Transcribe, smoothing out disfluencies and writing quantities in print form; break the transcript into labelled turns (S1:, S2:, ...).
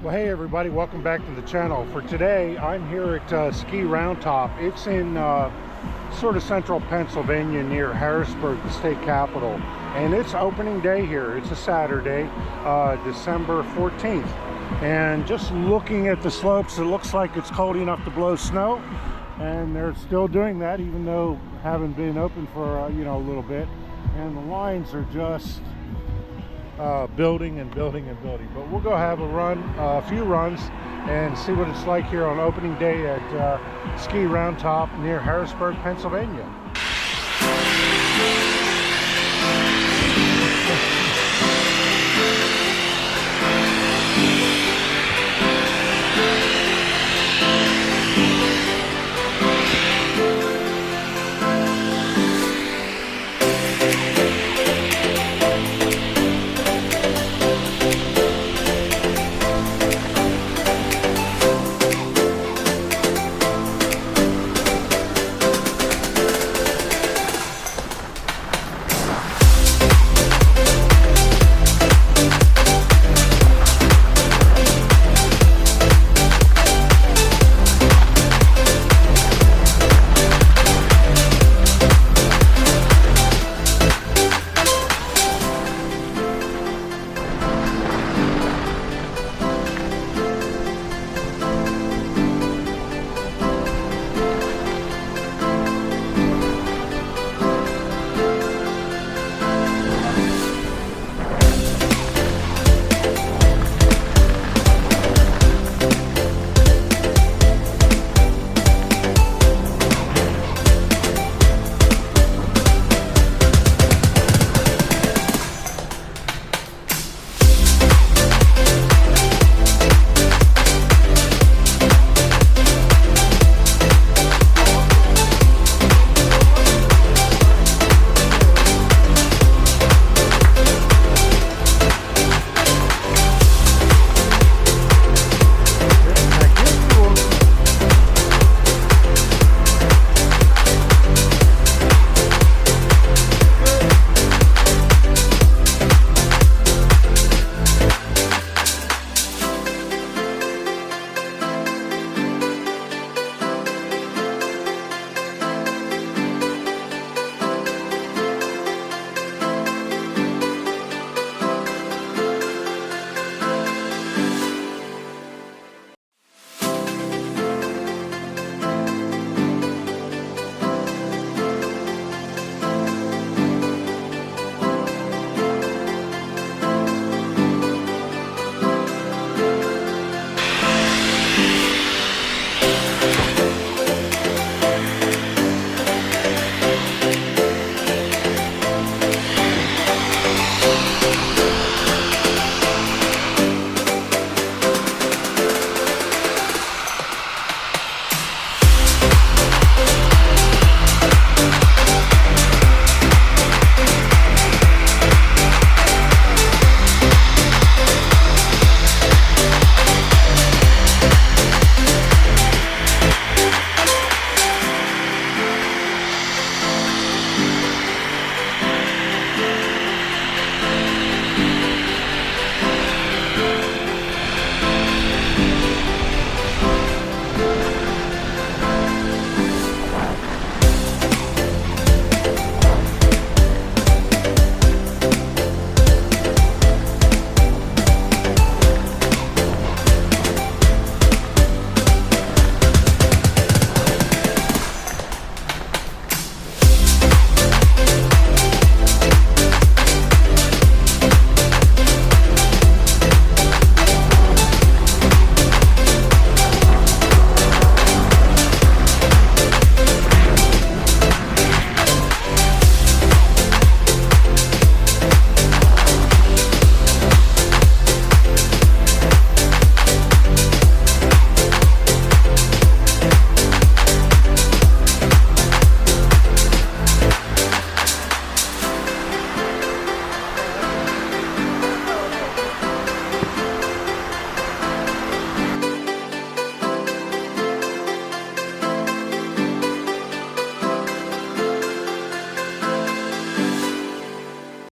S1: Well, hey everybody, welcome back to the channel. For today, I'm here at Ski Roundtop. It's in sort of central Pennsylvania near Harrisburg, the state capital. And it's opening day here. It's a Saturday, December 14th. And just looking at the slopes, it looks like it's cold enough to blow snow. And they're still doing that, even though haven't been open for, a little bit. And the lines are just building and building and building. But we'll go have a few runs and see what it's like here on opening day at Ski Roundtop near Harrisburg, Pennsylvania.